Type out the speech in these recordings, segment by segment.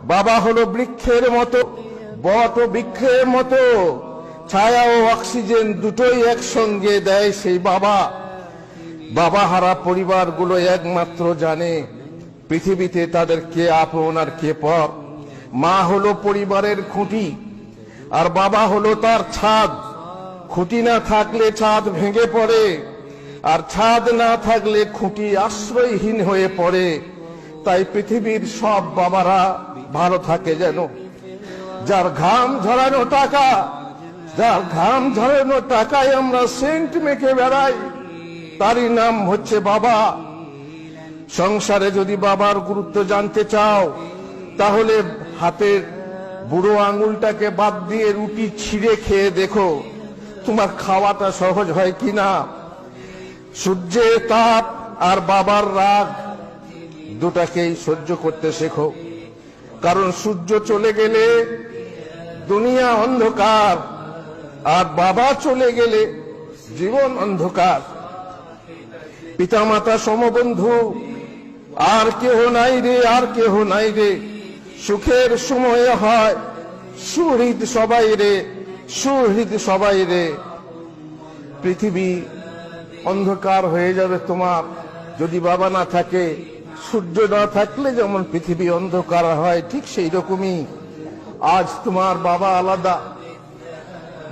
বাবা হলো বৃক্ষের মতো, বট ও বৃক্ষের মতো, ছায়া ও অক্সিজেন দুটোই একসঙ্গে দেয় সেই বাবা। বাবা হারা পরিবারগুলো একমাত্র জানে পৃথিবীতে তাদের কে আপন আর কে পর। মা হলো পরিবারের খুঁটি, আর বাবা হলো তার ছাদ। খুঁটি না থাকলে ছাদ ভেঙে পড়ে, আর ছাদ না থাকলে খুঁটি আশ্রয়হীন হয়ে পড়ে। তাই পৃথিবীর সব বাবারা ভালো থাকে যেন। যার ঘাম ঝরানো টাকা, যার ঘাম ঝরানো টাকায় আমরা সেন্ট মেখে বেড়াই, তারই নাম হচ্ছে বাবা। সংসারে যদি বাবার গুরুত্ব জানতে চাও, তাহলে হাতের বুড়ো আঙুলটাকে বাদ দিয়ে রুটি ছিঁড়ে খেয়ে দেখো তোমার খাওয়াটা সহজ হয় কিনা। সূর্যের তাপ আর বাবার রাগ দুটাকেই সহ্য করতে শেখো, কারণ সূর্য চলে গেলে দুনিয়া অন্ধকার, আর বাবা চলে গেলে জীবন অন্ধকার। পিতামাতা সমবন্ধু আর কেহ নাই রে, আর কেহ নাই রে। সুখের সময় হয় সুহৃদ সবাই রে, সুহৃদ সবাই রে। পৃথিবী অন্ধকার হয়ে যাবে তোমার যদি বাবা না থাকে। সূর্য না থাকলে যেমন পৃথিবী অন্ধকার হয়, ঠিক সেই রকমই আজ তোমার বাবা আলাদা।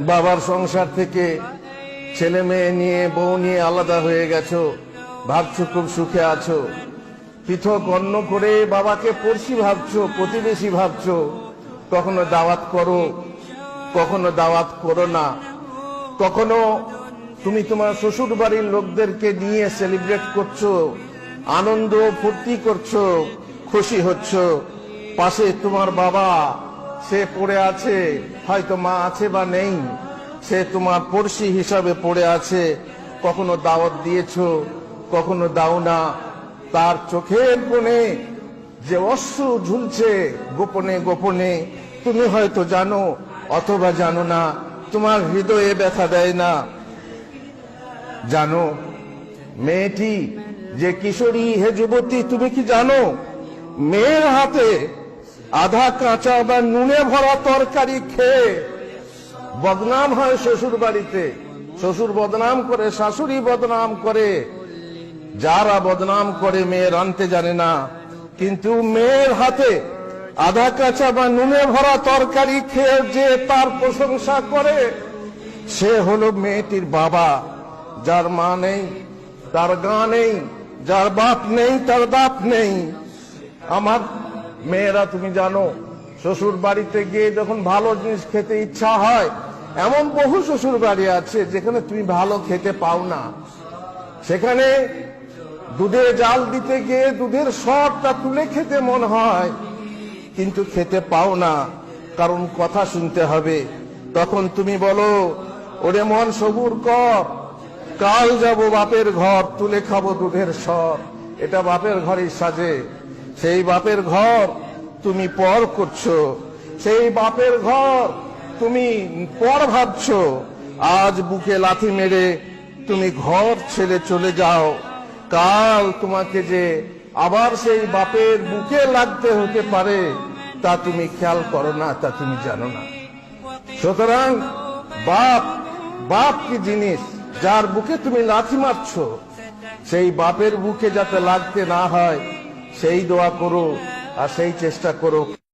বাবার সংসার থেকে ছেলে মেয়ে নিয়ে, বউ নিয়ে আলাদা হয়ে গেছো, ভাবছো খুব সুখে আছো। পৃথক অন্য করে বাবাকে পড়শি ভাবছো, প্রতিবেশী ভাবছো। কখনো দাওয়াত করো, কখনো দাওয়াত করো না। কখনো তুমি তোমার শ্বশুর বাড়ির লোকদেরকে নিয়ে সেলিব্রেট করছো, আনন্দ ফুর্তি করছো, খুশি হচ্ছ। পাশে তোমার বাবা, সে পড়ে আছে, হয়তো মা আছে বা নেই, সে তোমার পড়শি হিসাবে পড়ে আছে। কখনো দাওয়াত দিয়েছো, কখনো দাও না। তার চোখের কোণে যে অশ্রু ঝুলছে গোপনে গোপনে, তুমি হয়তো জানো অথবা জানো না, তোমার হৃদয়ে ব্যথা দেয় না। জানো মেয়েটি যে কিশোরী, হে যুবতী, তুমি কি জানো মেয়ের হাতে আধা কাঁচা বা নুনে ভরা তরকারি খেয়ে বদনাম হয় শ্বশুর বাড়িতে। শ্বশুর বদনাম করে, শাশুড়ি বদনাম করে। যারা বদনাম করে মেয়ে রাঁধতে জানে না, কিন্তু মেয়ের হাতে আধা কাঁচা বা নুনে ভরা তরকারি খেয়ে যে তার প্রশংসা করে, সে হলো মেয়েটির বাবা। যার মা নেই তার গা নেই, যার বাপ নেই তার দাপ নেই। আমার মেয়েরা, তুমি জানো শ্বশুর বাড়িতে গিয়ে যখন ভালো জিনিস খেতে ইচ্ছা হয়, এমন বহু শ্বশুর বাড়ি আছে যেখানে তুমি ভালো খেতে পাও না। সেখানে দুধে জাল দিতে গিয়ে দুধের সরটা তুলে খেতে মন হয়, কিন্তু খেতে পাও না, কারণ কথা শুনতে হবে। তখন তুমি বলো, ওরে মন সবুর কর, কাল যাব বাপের ঘর, তুলে খাবো দুধের সর। এটা বাপের ঘরই সাজে। সেই বাপের ঘর তুমি পর করছো, সেই বাপের ঘর তুমি পর ভাবছো। আজ বুকে লাথি মেরে তুমি ঘর ছেড়ে চলে যাও, কাল তোমাকে যে আবার সেই বাপের বুকে লাগতে হতে পারে, তা তুমি খেয়াল করো না, তা তুমি জানো না। সুতরাং বাপ কি জিনিস, যার বুকে তুমি লাথি মারছো, সেই বাপের বুকে যাতে লাগতে না হয় সেই দোয়া করো আর সেই চেষ্টা করো।